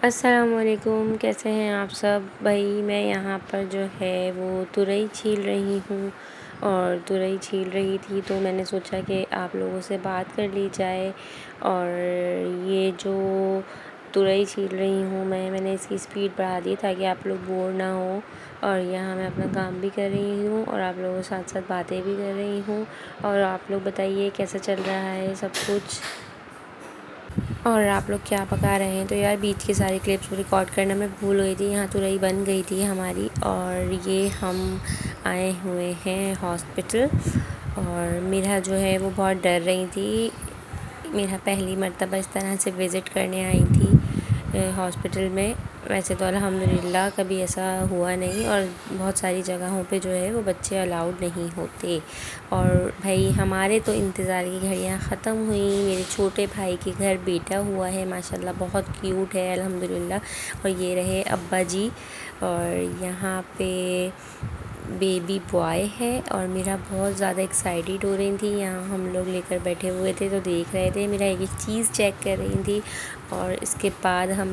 السلام علیکم، کیسے ہیں آپ سب؟ بھائی میں یہاں پر جو ہے وہ تورئی چھیل رہی ہوں، اور تورئی چھیل رہی تھی تو میں نے سوچا کہ آپ لوگوں سے بات کر لی جائے۔ اور یہ جو تورئی چھیل رہی ہوں میں نے اس کی اسپیڈ بڑھا دی تاکہ آپ لوگ بور نہ ہوں، اور یہاں میں اپنا کام بھی کر رہی ہوں اور آپ لوگوں کے ساتھ ساتھ باتیں بھی کر رہی ہوں۔ اور آپ لوگ بتائیے کیسا چل رہا ہے سب کچھ، اور آپ لوگ کیا پکا رہے ہیں؟ تو یار بیچ کی ساری کلپس ریکارڈ کرنا میں بھول گئی تھی، یہاں تورئی بن گئی تھی ہماری، اور یہ ہم آئے ہوئے ہیں ہاسپٹل۔ اور میرا جو ہے وہ بہت ڈر رہی تھی، میرا پہلی مرتبہ اس طرح سے وزٹ کرنے آئی تھی ہاسپٹل میں۔ ویسے تو الحمدللہ کبھی ایسا ہوا نہیں، اور بہت ساری جگہوں پہ جو ہے وہ بچے الاؤڈ نہیں ہوتے۔ اور بھائی ہمارے تو انتظار کی گھڑیاں ختم ہوئیں، میرے چھوٹے بھائی کے گھر بیٹا ہوا ہے، ماشاءاللہ بہت کیوٹ ہے الحمدللہ۔ اور یہ رہے ابا جی، اور یہاں پہ بیبی بوائے ہے، اور میرا بہت زیادہ ایکسائٹیڈ ہو رہی تھی۔ یہاں ہم لوگ لے کر بیٹھے ہوئے تھے تو دیکھ رہے تھے، میرا ایک ایک چیز چیک کر رہی تھی۔ اور اس کے بعد ہم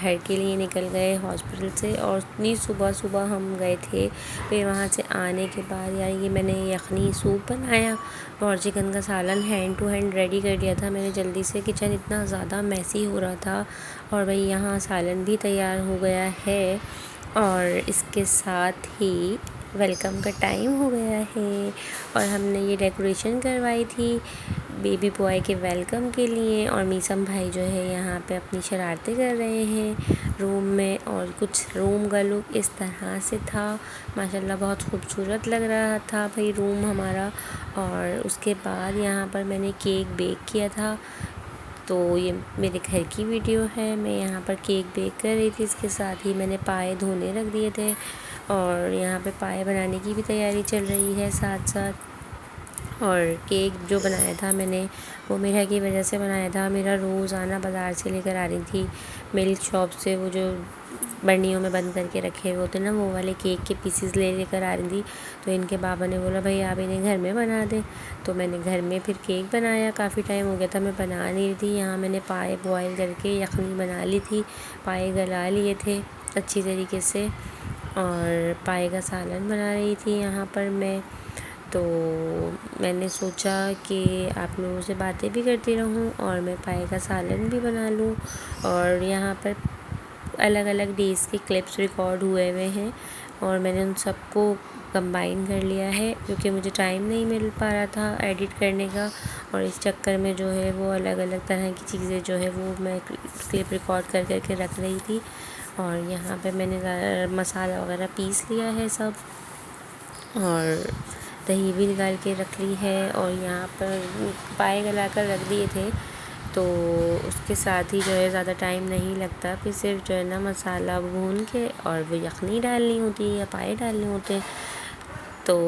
گھر کے لیے نکل گئے ہاسپٹل سے، اور اتنی صبح ہم گئے تھے۔ پھر وہاں سے آنے کے بعد یار یہ میں نے یخنی سوپ بنایا اور چکن کا سالن ہینڈ ٹو ہینڈ ریڈی کر لیا تھا میں نے جلدی سے، کچن اتنا زیادہ میسی ہو رہا تھا۔ اور بھائی یہاں سالن بھی تیار ہو گیا ہے، اور اس کے ساتھ ہی ویلکم کا ٹائم ہو گیا ہے، اور ہم نے یہ ڈیکوریشن کروائی تھی بیبی بوائے کے ویلکم کے لیے۔ اور میسم بھائی جو ہے یہاں پہ اپنی شرارتیں کر رہے ہیں روم میں، اور کچھ روم کا لک اس طرح سے تھا، ماشاءاللہ بہت خوبصورت لگ رہا تھا بھائی روم ہمارا۔ اور اس کے بعد یہاں پر میں نے کیک بیک کیا تھا، تو یہ میرے گھر کی ویڈیو ہے، میں یہاں پر کیک بیک کر رہی تھی، اس کے ساتھ ہی میں نے پائے دھونے رکھ دیے تھے، اور یہاں پہ پائے بنانے کی بھی تیاری چل رہی ہے ساتھ ساتھ۔ اور کیک جو بنایا تھا میں نے وہ میرا کی وجہ سے بنایا تھا، میرا روزانہ بازار سے لے کر آ رہی تھی ملک شاپ سے، وہ جو برنیوں میں بند کر کے رکھے ہوئے ہوتے نا وہ والے کیک کے پیسز لے کر آ رہی تھی۔ تو ان کے بابا نے بولا بھائی آپ انہیں گھر میں بنا دیں، تو میں نے گھر میں پھر کیک بنایا۔ کافی ٹائم ہو گیا تھا میں بنا نہیں رہی تھی، یہاں میں نے پائے بوائل کر کے یخنی بنا لی تھی، پائے گلا لیے تھے اچھی طریقے سے، اور پائے کا سالن بنا رہی تھی یہاں پر میں۔ تو میں نے سوچا کہ آپ لوگوں سے باتیں بھی کرتی رہوں اور میں پائے کا سالن بھی بنا لوں۔ اور یہاں پر الگ الگ ڈیز کے کلپس ریکارڈ ہوئے ہیں، اور میں نے ان سب کو کمبائن کر لیا ہے کیونکہ مجھے ٹائم نہیں مل پا رہا تھا ایڈٹ کرنے کا، اور اس چکر میں جو ہے وہ الگ الگ طرح کی چیزیں جو ہے وہ میں کلپ ریکارڈ کر کے رکھ رہی تھی۔ اور یہاں پہ میں نے مسالہ وغیرہ پیس لیا ہے سب، اور دہی بھی نکال کے رکھ لی ہے، اور یہاں پر پائے گلا کر رکھ دیے تھے، تو اس کے ساتھ ہی جو ہے زیادہ ٹائم نہیں لگتا، پھر صرف جو ہے نا مسالہ بھون کے اور وہ یخنی ڈالنی ہوتی ہے یا پائے ڈالنے ہوتے ہیں۔ تو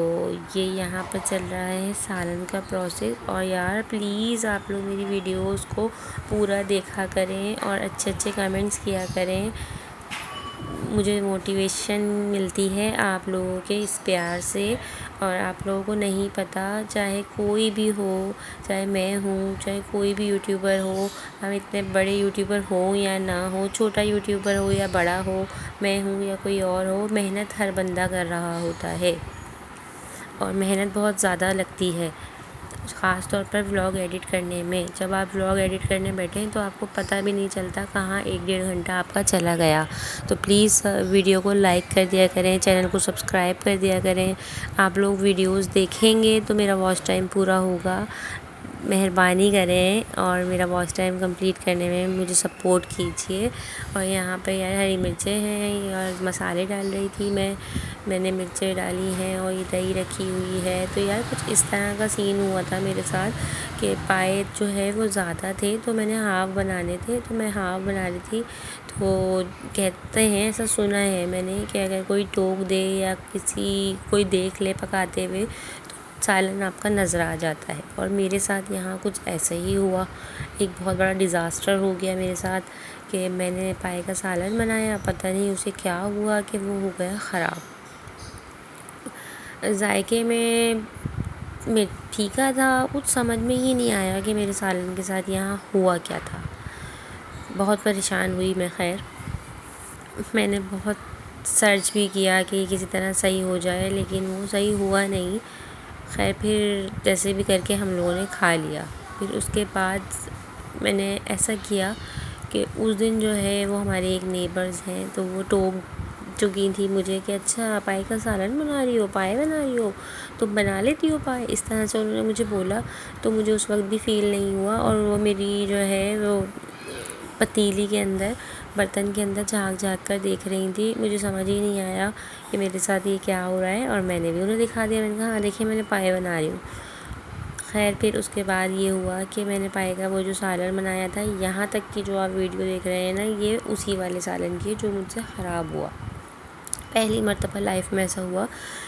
یہ یہاں پر چل رہا ہے سالن کا پروسیس۔ اور یار پلیز آپ لوگ میری ویڈیوز کو پورا دیکھا کریں اور اچھے اچھے کمنٹس کیا کریں، مجھے موٹیویشن ملتی ہے آپ لوگوں کے اس پیار سے۔ اور آپ لوگوں کو نہیں پتہ، چاہے کوئی بھی ہو، چاہے میں ہوں، چاہے کوئی بھی یوٹیوبر ہو، ہم اتنے بڑے یوٹیوبر ہوں یا نہ ہو، چھوٹا یوٹیوبر ہو یا بڑا ہو، میں ہوں یا کوئی اور ہو، محنت ہر بندہ کر رہا ہوتا ہے، اور محنت بہت زیادہ لگتی ہے، خاص طور پر ولاگ ایڈٹ کرنے میں۔ جب آپ ولاگ ایڈٹ کرنے بیٹھیں تو آپ کو پتہ بھی نہیں چلتا کہاں 1-1.5 گھنٹہ آپ کا چلا گیا۔ تو پلیز ویڈیو کو لائک کر دیا کریں، چینل کو سبسکرائب کر دیا کریں۔ آپ لوگ ویڈیوز دیکھیں گے تو میرا واچ ٹائم پورا ہوگا، مہربانی کریں اور میرا واچ ٹائم کمپلیٹ کرنے میں مجھے سپورٹ کیجیے۔ اور یہاں پہ یار ہری مرچیں ہیں اور مسالے ڈال رہی تھی میں نے مرچیں ڈالی ہیں، اور یہ دہی رکھی ہوئی ہے۔ تو یار کچھ اس طرح کا سین ہوا تھا میرے ساتھ کہ پائے جو ہے وہ زیادہ تھے، تو میں نے ہاف بنانے تھے، تو میں ہاف بنا رہی تھی۔ تو کہتے ہیں، ایسا سنا ہے میں نے کہ اگر کوئی ٹوک دے یا کوئی دیکھ لے پکاتے ہوئے تو سالن آپ کا نظر آ جاتا ہے، اور میرے ساتھ یہاں کچھ ایسا ہی ہوا، ایک بہت بڑا ڈیزاسٹر ہو گیا میرے ساتھ کہ میں نے پائے کا سالن بنایا، پتہ نہیں اسے کیا ہوا کہ وہ ہو گیا خراب۔ ذائقے میں پھیکا تھا، کچھ سمجھ میں ہی نہیں آیا کہ میرے سالن کے ساتھ یہاں ہوا کیا تھا، بہت پریشان ہوئی میں۔ خیر میں نے بہت سرچ بھی کیا کہ کسی طرح صحیح ہو جائے، لیکن وہ صحیح ہوا نہیں۔ خیر پھر جیسے بھی کر کے ہم لوگوں نے کھا لیا۔ پھر اس کے بعد میں نے ایسا کیا کہ اس دن جو ہے وہ ہمارے ایک نیبرز ہیں، تو وہ ٹوک چکی تھی مجھے کہ اچھا پائے کا سالن بنا رہی ہو، پائے بنا رہی ہو، تم بنا لیتی ہو پائے، اس طرح سے انہوں نے مجھے بولا۔ تو مجھے اس وقت بھی فیل نہیں ہوا، اور وہ میری جو ہے وہ پتیلی کے اندر، برتن کے اندر جھانک جھانک کر دیکھ رہی تھی۔ مجھے سمجھ ہی نہیں آیا کہ میرے ساتھ یہ کیا ہو رہا ہے، اور میں نے بھی انہیں دکھا دیا۔ میں نے کہا ہاں دیکھیں میں نے پائے بنا رہی ہوں۔ خیر پھر اس کے بعد یہ ہوا کہ میں نے پائے کا وہ جو سالن بنایا تھا، یہاں تک کہ جو آپ ویڈیو دیکھ رہے ہیں نا، یہ اسی والے سالن کی ہے جو مجھ سے خراب ہوا۔ پہلی مرتبہ لائف میں ایسا ہوا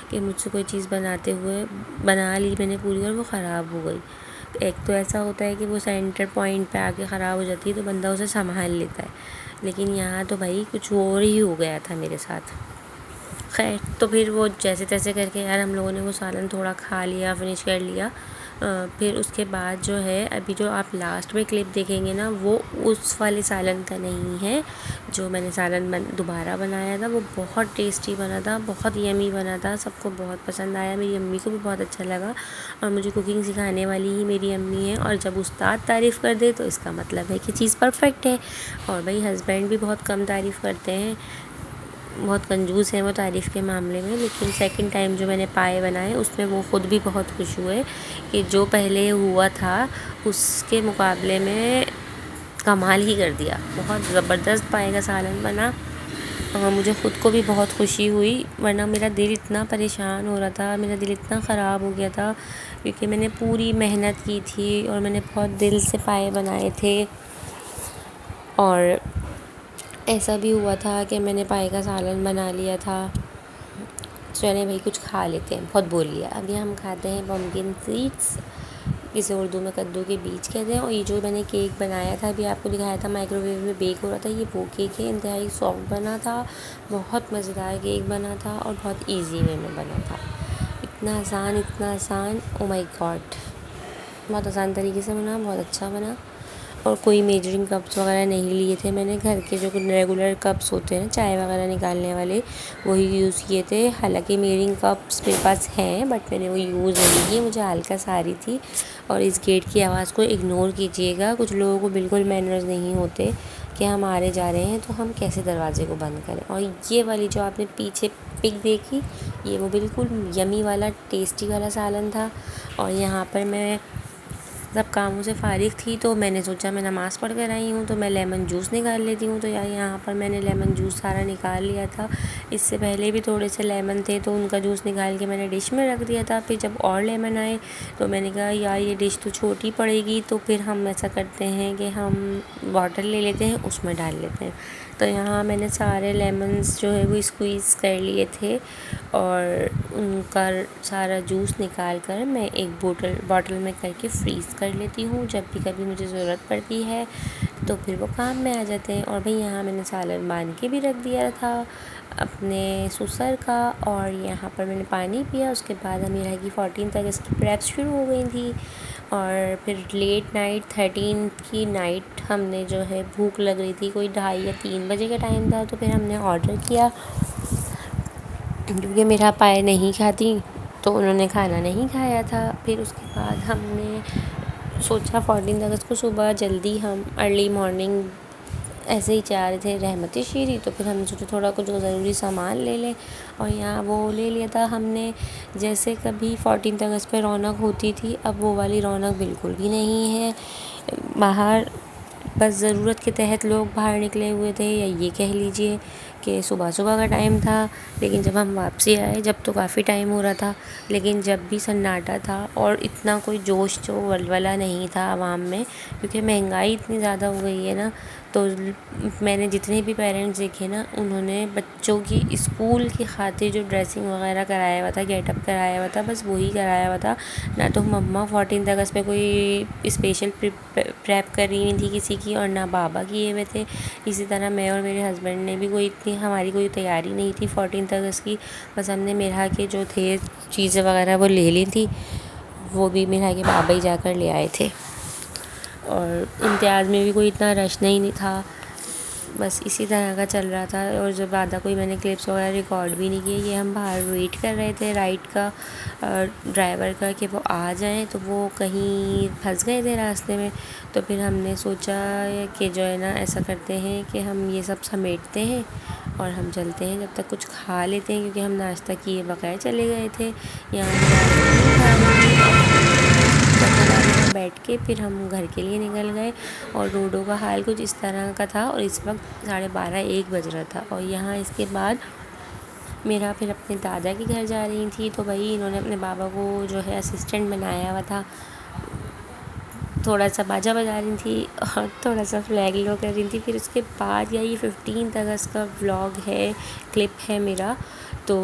کہ مجھ سے کوئی چیز بناتے ہوئے بنا لی میں نے پوری، اور وہ خراب ہو گئی۔ ایک تو ایسا ہوتا ہے کہ وہ سینٹر پوائنٹ پہ آ کے خراب ہو جاتی ہے تو بندہ اسے سنبھال لیتا ہے، لیکن یہاں تو بھائی کچھ اور ہی ہو گیا تھا میرے ساتھ۔ خیر تو پھر وہ جیسے تیسے کر کے یار ہم لوگوں نے وہ سالن تھوڑا کھا لیا، فنش کر لیا۔ پھر اس کے بعد جو ہے ابھی جو آپ لاسٹ میں کلپ دیکھیں گے نا، وہ اس والے سالن کا نہیں ہے جو میں نے سالن دوبارہ بنایا تھا۔ وہ بہت ٹیسٹی بنا تھا، بہت یمی بنا تھا، سب کو بہت پسند آیا، میری امی کو بھی بہت اچھا لگا۔ اور مجھے کوکنگ سکھانے والی ہی میری امی ہے، اور جب استاد تعریف کر دے تو اس کا مطلب ہے کہ چیز پرفیکٹ ہے۔ اور بھائی ہسبینڈ بھی بہت کم تعریف کرتے ہیں، بہت کنجوس ہیں وہ تعریف کے معاملے میں، لیکن سیکنڈ ٹائم جو میں نے پائے بنائے اس میں وہ خود بھی بہت خوش ہوئے کہ جو پہلے ہوا تھا اس کے مقابلے میں کمال ہی کر دیا۔ بہت زبردست پائے کا سالن بنا، اور مجھے خود کو بھی بہت خوشی ہوئی، ورنہ میرا دل اتنا پریشان ہو رہا تھا، میرا دل اتنا خراب ہو گیا تھا، کیونکہ میں نے پوری محنت کی تھی اور میں نے بہت دل سے پائے بنائے تھے۔ اور ایسا بھی ہوا تھا کہ میں نے پائے کا سالن بنا لیا تھا۔ چلیں بھائی کچھ کھا لیتے ہیں، بہت بول لیا۔ ابھی ہم کھاتے ہیں پمکن سیڈس، جسے اردو میں کدو کے بیج کہتے ہیں۔ اور یہ جو میں نے کیک بنایا تھا، ابھی آپ کو دکھایا تھا مائکرو ویو میں بیک ہو رہا تھا، یہ وہ کیک ہے، انتہائی سافٹ بنا تھا، بہت مزیدار کیک بنا تھا، اور بہت ایزی وے میں بنا تھا۔ اتنا آسان، اتنا آسان، او مائی گاڈ، بہت آسان طریقے سے بنا، بہت اچھا بنا۔ اور کوئی میجرنگ کپس وغیرہ نہیں لیے تھے میں نے، گھر کے جو ریگولر کپس ہوتے ہیں چائے وغیرہ نکالنے والے وہی یوز کیے تھے۔ حالانکہ میجرنگ کپس میرے پاس ہیں بٹ میں نے وہ یوز نہیں کی، مجھے ہلکس آ رہی تھی۔ اور اس گیٹ کی آواز کو اگنور کیجیے گا، کچھ لوگوں کو بالکل مینرز نہیں ہوتے کہ ہم آ رہے جا رہے ہیں تو ہم کیسے دروازے کو بند کریں۔ اور یہ والی جو آپ نے پیچھے پک دیکھی، یہ وہ بالکل یمی والا ٹیسٹی والا سالن تھا۔ اور یہاں پر میں سب کاموں سے فارغ تھی تو میں نے سوچا میں نماز پڑھ کر آئی ہوں تو میں لیمن جوس نکال لیتی ہوں، تو یہاں پر میں نے لیمن جوس سارا نکال لیا تھا۔ اس سے پہلے بھی تھوڑے سے لیمن تھے تو ان کا جوس نکال کے میں نے ڈش میں رکھ دیا تھا۔ پھر جب اور لیمن آئے تو میں نے کہا یار یہ ڈش تو چھوٹی پڑے گی، تو پھر ہم ایسا کرتے ہیں کہ ہم باٹل لے لیتے ہیں، اس میں ڈال لیتے ہیں۔ تو یہاں میں نے سارے لیمنز جو ہے وہ اسکویز کر لیے تھے، اور ان کا سارا جوس نکال کر میں ایک باٹل میں کر کے فریز کر لیتی ہوں، جب بھی کبھی مجھے ضرورت پڑتی ہے تو پھر وہ کام میں آ جاتے ہیں۔ اور بھئی یہاں میں نے سالن باندھ کے بھی رکھ دیا تھا اپنے سسر کا، اور یہاں پر میں نے پانی پیا۔ اس کے بعد امیرہ کی 14 اگست کی پریپس شروع ہو گئی تھی، اور پھر لیٹ نائٹ 13 کی نائٹ ہم نے جو ہے بھوک لگ رہی تھی، کوئی 2:30 یا 3 بجے کا ٹائم تھا، تو پھر ہم نے آرڈر کیا، کیونکہ میرا پائے نہیں کھاتی تو انہوں نے کھانا نہیں کھایا تھا۔ پھر اس کے بعد ہم نے سوچا 14 اگست کو صبح جلدی ہم ارلی مارننگ ایسے ہی چاہ رہے تھے رحمت شیری، تو پھر ہم نے سوچا تھوڑا کچھ ضروری سامان لے لیں، اور یہاں وہ لے لیا تھا ہم نے۔ جیسے کبھی 14 اگست پہ رونق ہوتی تھی، اب وہ والی رونق بالکل بھی نہیں ہے باہر، بس ضرورت کے تحت لوگ باہر نکلے ہوئے تھے، یا یہ کہہ لیجئے کہ صبح کا ٹائم تھا، لیکن جب ہم واپسی آئے جب تو کافی ٹائم ہو رہا تھا، لیکن جب بھی سناٹا تھا، اور اتنا کوئی جوش جو ولولہ نہیں تھا عوام میں، کیونکہ مہنگائی اتنی زیادہ ہو گئی ہے نا۔ تو میں نے جتنے بھی پیرنٹس دیکھے نا، انہوں نے بچوں کی اسکول کی خاطر جو ڈریسنگ وغیرہ کرایا ہوا تھا، گیٹ اپ کرایا ہوا تھا، بس وہی کرایا ہوا تھا، نہ تو مما 14 اگست پہ کوئی اسپیشل پریپ کر رہی تھی کسی کی، اور نہ بابا کیے ہوئے تھے۔ اسی طرح میں اور میرے ہسبینڈ نے بھی ہماری کوئی تیاری نہیں تھی 14 اگست کی، بس ہم نے میرا کے جو تھے چیزیں وغیرہ وہ لے لی تھی، وہ بھی میرا کے بابا ہی جا کر لے آئے تھے۔ اور امتیاز میں بھی کوئی اتنا رش نہیں تھا، بس اسی طرح کا چل رہا تھا، اور جو زیادہ کوئی میں نے کلپس وغیرہ ریکارڈ بھی نہیں کیے. یہ ہم باہر ویٹ کر رہے تھے رائڈ کا، ڈرائیور کا، کہ وہ آ جائیں. تو وہ کہیں پھنس گئے تھے راستے میں. تو پھر ہم نے سوچا کہ جو ہے نا ایسا کرتے ہیں کہ ہم یہ سب سمیٹتے ہیں اور ہم چلتے ہیں، جب تک کچھ کھا لیتے ہیں، کیونکہ ہم ناشتہ کیے بغیر چلے گئے تھے. یہاں بیٹھ کے پھر ہم گھر کے لیے نکل گئے. اور روڈوں کا حال کچھ اس طرح کا تھا، اور اس وقت 12:30-1 بج رہا تھا. اور یہاں اس کے بعد میرا پھر اپنے دادا کے گھر جا رہی تھی. تو بھائی انہوں نے اپنے بابا کو جو ہے اسسٹنٹ بنایا ہوا تھا. تھوڑا سا باجا بجا رہی تھی اور تھوڑا سا فلیگ لو کر رہی تھی. پھر اس کے بعد یہ 15 اگست کا ولاگ ہے، کلپ ہے میرا. تو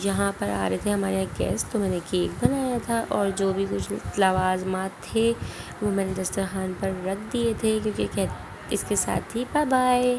یہاں پر آ رہے تھے ہمارے یہاں گیسٹ، تو میں نے کیک بنایا تھا، اور جو بھی کچھ لوازمات تھے وہ میں نے دسترخوان پر رکھ دیے تھے، کیونکہ اس کے ساتھ ہی بائے بائے.